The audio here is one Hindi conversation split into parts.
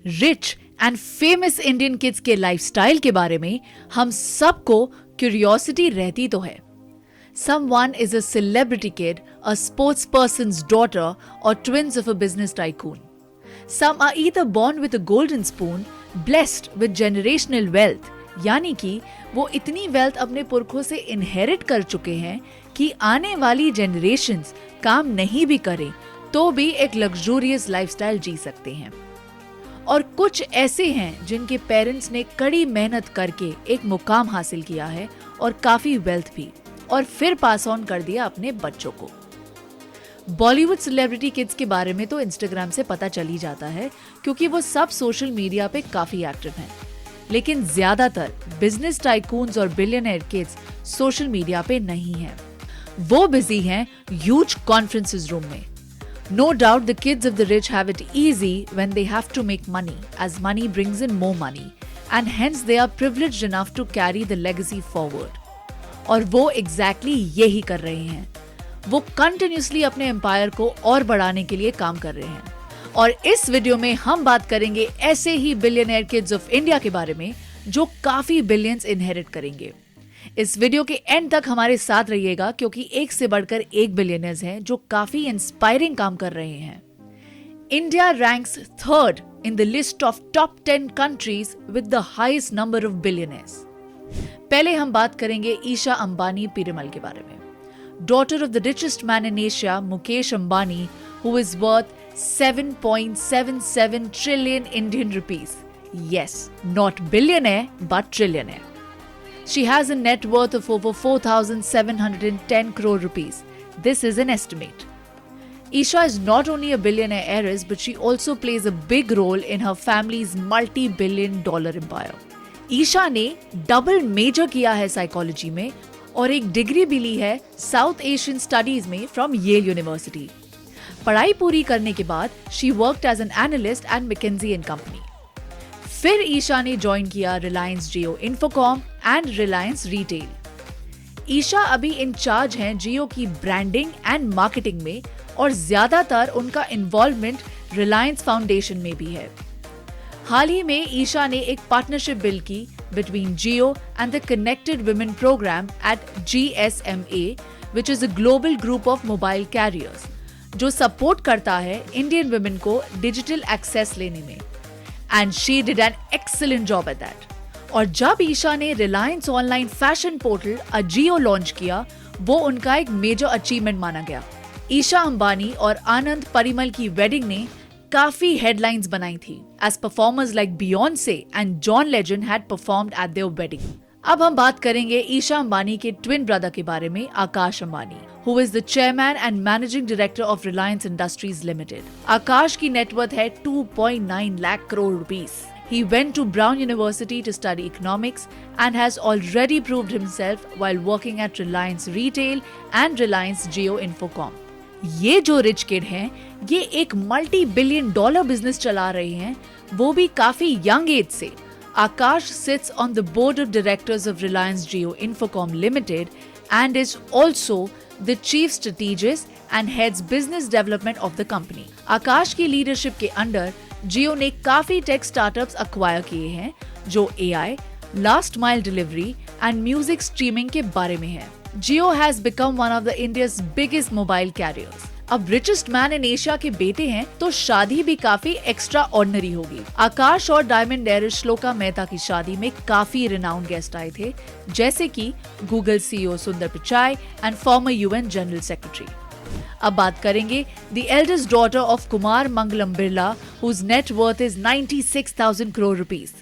Rich and famous Indian kids के लाइफस्टाइल के बारे में हम सबको क्यूरियोसिटी रहती तो है। Someone is a celebrity kid, a sports person's daughter, or twins of a business tycoon. Some are either born with a golden spoon, blessed with generational wealth, यानी कि वो इतनी वेल्थ अपने पुरखों से इनहेरिट कर चुके हैं कि आने वाली जनरेशन्स काम नहीं भी करें तो भी एक लग्जूरियस लाइफस्टाइल जी सकते हैं। और कुछ ऐसे हैं जिनके पेरेंट्स ने कड़ी मेहनत करके एक मुकाम हासिल किया है और काफी वेल्थ भी, और फिर पास ऑन कर दिया अपने बच्चों को। बॉलीवुड सेलिब्रिटी किड्स के बारे में तो इंस्टाग्राम से पता चल ही जाता है क्योंकि वो सब सोशल मीडिया पे काफी एक्टिव हैं। लेकिन ज्यादातर बिजनेस टाइकून्स और बिलियनर किड्स सोशल मीडिया पे नहीं हैं। वो बिजी हैं ह्यूज कॉन्फ्रेंसेस रूम में। No doubt the kids of the rich have it easy when they have to make money, as money brings in more money, and hence they are privileged enough to carry the legacy forward. और वो एग्जैक्टली यही कर रहे हैं। वो कंटिन्यूसली अपने एम्पायर को और बढ़ाने के लिए काम कर रहे हैं। और इस वीडियो में हम बात करेंगे ऐसे ही बिलियनर किड्स ऑफ इंडिया के बारे में जो काफी बिलियंस इनहेरिट करेंगे। इस वीडियो के एंड तक हमारे साथ रहिएगा क्योंकि एक से बढ़कर एक बिलियनर्स हैं जो काफी इंस्पायरिंग काम कर रहे हैं। India ranks third in the list of top 10 countries with the highest number of billionaires. पहले हम बात करेंगे ईशा अंबानी पीरामल के बारे में। Daughter of the richest man in Asia Mukesh Ambani, who is worth 7.77 trillion Indian rupees. Yes, not billionaire but trillionaire. She has a net worth of over 4,710 crore rupees. This is an estimate. Isha is not only a billionaire heiress, but she also plays a big role in her family's multi-billion-dollar empire. Isha ने डबल मेजर किया है साइकोलॉजी में और एक डिग्री भी ली है साउथ एशियन स्टडीज में फ्रॉम येल यूनिवर्सिटी। पढ़ाई पूरी करने के बाद she worked as an analyst at McKinsey and company. फिर ईशा ने ज्वाइन किया रिलायंस जियो इन्फोकॉम एंड रिलायंस रिटेल। ईशा अभी इंचार्ज हैं जियो की ब्रांडिंग एंड मार्केटिंग में और ज्यादातर उनका इन्वॉल्वमेंट रिलायंस फाउंडेशन में भी है। हाल ही में ईशा ने एक पार्टनरशिप बिल की between Jio and the connected women programme at GSMA, which is a global group of mobile carriers, जो सपोर्ट करता है इंडियन वुमेन को डिजिटल एक्सेस लेने में। And she did an excellent job at that. और जब ईशा ने Reliance online fashion portal AJIO launch किया, वो उनका एक मेजर अचीवमेंट माना गया। ईशा अंबानी और आनंद परिमल की वेडिंग ने काफी हेडलाइंस बनाई थी, as performers like Beyonce and John Legend had performed at their wedding. अब हम बात करेंगे ईशा अंबानी के ट्विन ब्रदर के बारे में, Akash Ambani, who is the chairman and managing director of Reliance Industries Limited. आकाश की नेटवर्थ है 2.9 lakh crore rupees. He went to Brown University to study economics and has already proved himself while working at Reliance Retail and Reliance Jio Infocomm. ये जो रिच किड हैं, ये एक $multi-billion बिजनेस चला रहे हैं, वो भी काफी यंग एज से। Akash sits on the board of directors of Reliance Jio Infocomm limited and is also the chief strategist and heads business development of the company. Akash की लीडरशिप के अंडर जियो ने काफी टेक स्टार्टअप्स अक्वायर किए हैं जो AI, last mile delivery and music streaming के बारे में है। Jio has become one of the India's biggest mobile carriers. अब रिचेस्ट मैन इन एशिया के बेटे हैं तो शादी भी काफी एक्स्ट्रा ऑर्डिनरी होगी। आकाश और डायमंड हेiress श्लोका मेहता की शादी में काफी रिनाउंड गेस्ट आए थे, जैसे कि Google CEO Sundar Pichai and former UN general secretary. अब बात करेंगे the eldest daughter of Kumar Mangalam Birla, whose net worth is 96,000 crore rupees.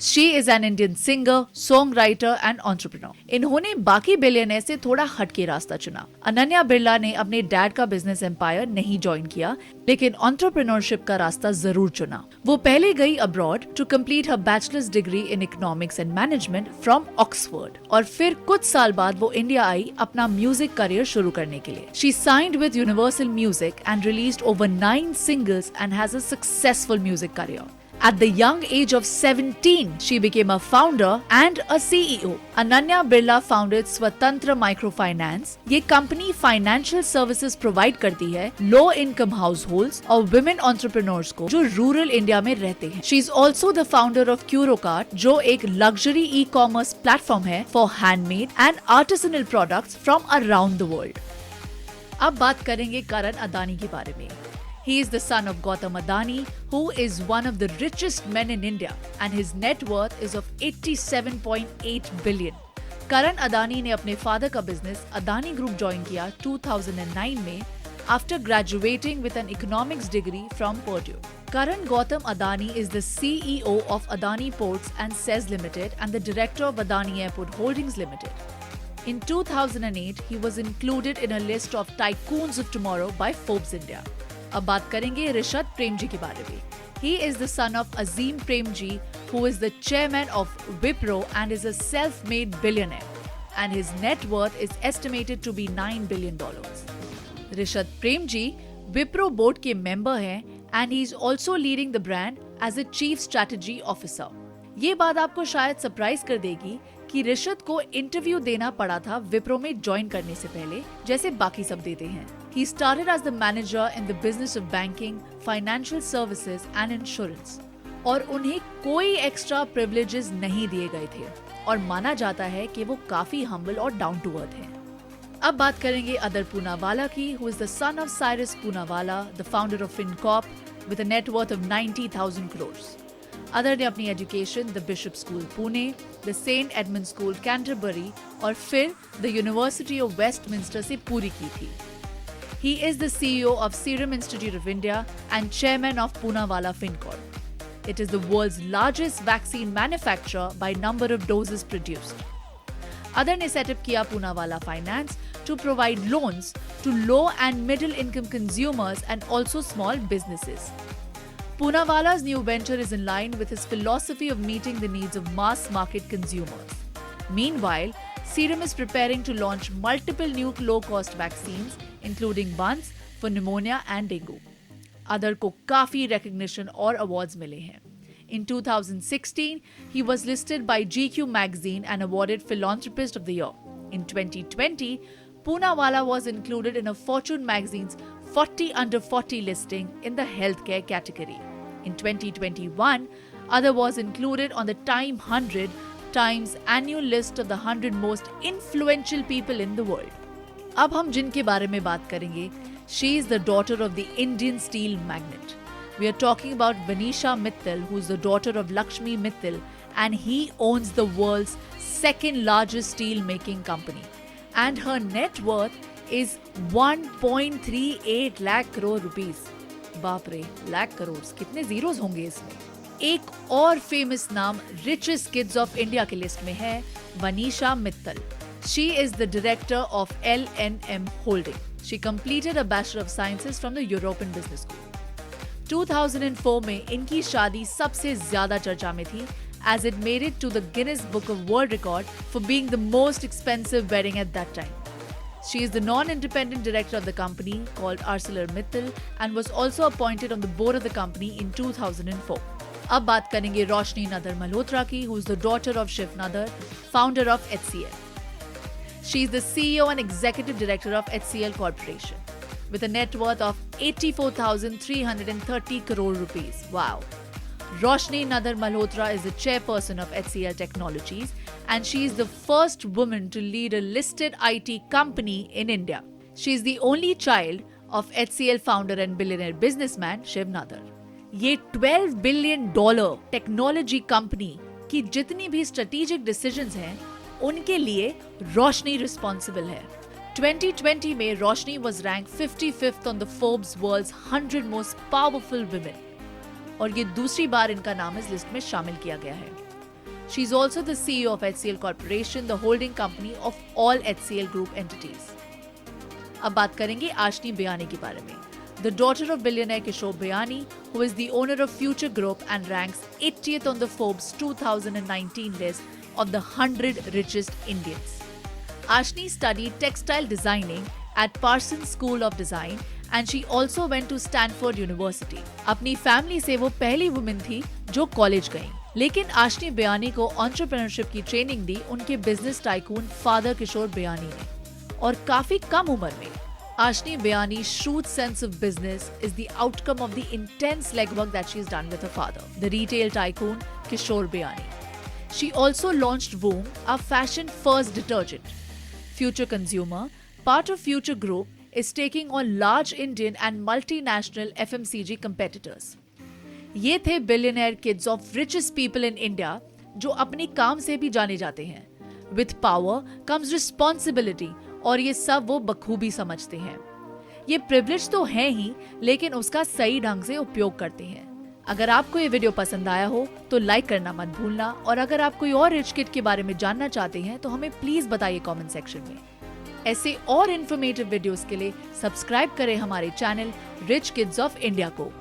She is an Indian singer, songwriter and entrepreneur. इन्होंने बाकी बिलियनर से थोड़ा हटके रास्ता चुना। अनन्या बिरला ने अपने डैड का बिजनेस एम्पायर नहीं ज्वाइन किया, लेकिन एंटरप्रेन्योरशिप का रास्ता जरूर चुना। वो पहले गई abroad to complete her bachelor's degree in economics and management from Oxford, और फिर कुछ साल बाद वो इंडिया आई अपना म्यूजिक करियर शुरू करने के लिए। She signed with Universal Music and released over 9 singles and has a successful music career. At the young age of 17, she became a founder and a CEO. Ananya Birla founded Swatantra Microfinance. ये कंपनी फाइनेंशियल सर्विसेज प्रोवाइड करती है लो इनकम हाउसहोल्ड्स और वुमेन एंटरप्रेन्योर्स को जो रूरल इंडिया में रहते हैं. She is also the founder of Curocart, जो एक लग्जरी ई कॉमर्स प्लेटफॉर्म है for handmade and artisanal products from around the world. अब बात करेंगे करण अदानी के बारे में. He is the son of Gautam Adani, who is one of the richest men in India, and his net worth is of 87.8 billion. Karan Adani ने अपने फादर का बिजनेस अदानी ग्रुप ज्वाइन किया 2009 में after graduating with an economics degree from Purdue. Karan Gautam Adani is the CEO of Adani Ports and SEZ Limited and the director of Adani Airport Holdings Limited. In 2008, he was included in a list of tycoons of tomorrow by Forbes India. अब बात करेंगे ऋषद प्रेमजी के बारे में. He is the son of Azim Premji, who is the chairman of Wipro and is a self-made billionaire. And his net worth is estimated to be $9 billion. Rishad Premji Wipro board के मेंबर हैं and he is also leading the brand as a chief strategy officer. ये बात आपको शायद सरप्राइज कर देगी कि ऋषद को इंटरव्यू देना पड़ा था विप्रो में ज्वाइन करने से पहले, जैसे बाकी सब देते हैं. He started as the manager in the business of banking, financial services and insurance. और उन्हें कोई एक्स्ट्रा प्रिविलेजेस नहीं दिए गए थे और माना जाता है कि वो काफी हम्बल और डाउन टू अर्थ हैं. अब बात करेंगे अदर पूनावाला की, who is the son of Cyrus Poonawalla, the founder of FinCorp, with a net worth of 90,000 crores. अदर ने अपनी education the Bishop school Pune, the saint Edmund school Canterbury और फिर द यूनिवर्सिटी ऑफ वेस्टमिंस्टर से पूरी की थी. He is the CEO of Serum Institute of India and chairman of Poonawalla FinCorp. It is the world's largest vaccine manufacturer by number of doses produced. Other ने सेटअप किया Poonawalla Finance to provide loans to low and middle income consumers and also small businesses. Poonawalla's new venture is in line with his philosophy of meeting the needs of mass market consumers. Meanwhile, Serum is preparing to launch multiple new low-cost vaccines, including ones for pneumonia and dengue. Other को काफी recognition और awards मिले हैं. In 2016, he was listed by GQ magazine and awarded Philanthropist of the Year. In 2020, Poonawalla was included in a Fortune magazine's 40 under 40 listing in the healthcare category. In 2021, Other was included on the Time 100 Times annual list of the 100 most influential people in the world. अब हम जिनके बारे में बात करेंगे, she is the daughter of the Indian steel magnate. We are talking about Vanisha Mittal, who is the daughter of Lakshmi Mittal, and he owns the world's second largest steel making company. And her net worth is 1.38 lakh crore rupees. बाप रे, लाख करोड़, कितने जीरोस होंगे इसमें. एक और फेमस नाम रिचेस्ट किड्स ऑफ इंडिया की लिस्ट में है Vanisha Mittal. She is the director of L&M Holding. She completed a Bachelor of Sciences from the European Business School. 2004 में इनकी शादी सबसे ज्यादा चर्चा में थी, as it made it to the Guinness Book of World Record for being the most expensive wedding at that time. She is the non-independent director of the company called ArcelorMittal and was also appointed on the board of the company in 2004. अब बात करेंगे रोशनी नदर मल्होत्रा की, who is the daughter of Shiv Nadar, founder of HCL. She is the CEO and executive director of HCL Corporation with a net worth of 84,330 crore rupees. Wow. Roshni Nadar Malhotra is the chairperson of HCL Technologies and she is the first woman to lead a listed IT company in India. She is the only child of HCL founder and billionaire businessman Shiv Nadar. ये $12 billion टेक्नोलॉजी कंपनी की जितनी भी स्ट्रेटेजिक डिसीजंस हैं, उनके लिए रोशनी रिस्पॉन्सिबल है. 2020 में रोशनी was ranked 55th on the Forbes World's 100 Most Powerful Women और ये दूसरी बार इनका नाम इस लिस्ट में शामिल किया गया है. She is also the CEO of HCL Corporation, the holding company of all HCL Group entities. अब बात करेंगे आशनी बियानी के बारे में. The daughter of billionaire Kishore Biyani, who is the owner of Future Group and ranks 80th on the Forbes 2019 list of the 100 richest Indians. Ashni studied textile designing at Parsons School of Design and she also went to Stanford University. अपनी फैमिली से वो पहली वुमेन थी जो कॉलेज गई। लेकिन आशनी बयानी को एंटरप्रेन्योरशिप की ट्रेनिंग दी उनके बिजनेस टाइकून फादर किशोर बयानी ने, और काफी कम उम्र में। Ashni Bayani's shrewd sense of business is the outcome of the intense legwork that she's done with her father, the retail tycoon Kishore Bayani. She also launched Voom, a fashion-first detergent. Future Consumer, part of Future Group, is taking on large Indian and multinational FMCG competitors. ये थे billionaire kids of richest people in India जो अपनी काम से भी जाने जाते हैं। With power comes responsibility, और ये सब वो बखूबी समझते हैं। ये प्रिविलेज तो है ही, लेकिन उसका सही ढंग से उपयोग करते हैं। अगर आपको ये वीडियो पसंद आया हो तो लाइक करना मत भूलना, और अगर आप कोई और रिच किड के बारे में जानना चाहते हैं तो हमें प्लीज बताइए कमेंट सेक्शन में। ऐसे और इन्फॉर्मेटिव वीडियोस के लिए सब्सक्राइब करें हमारे channel rich kids of India को।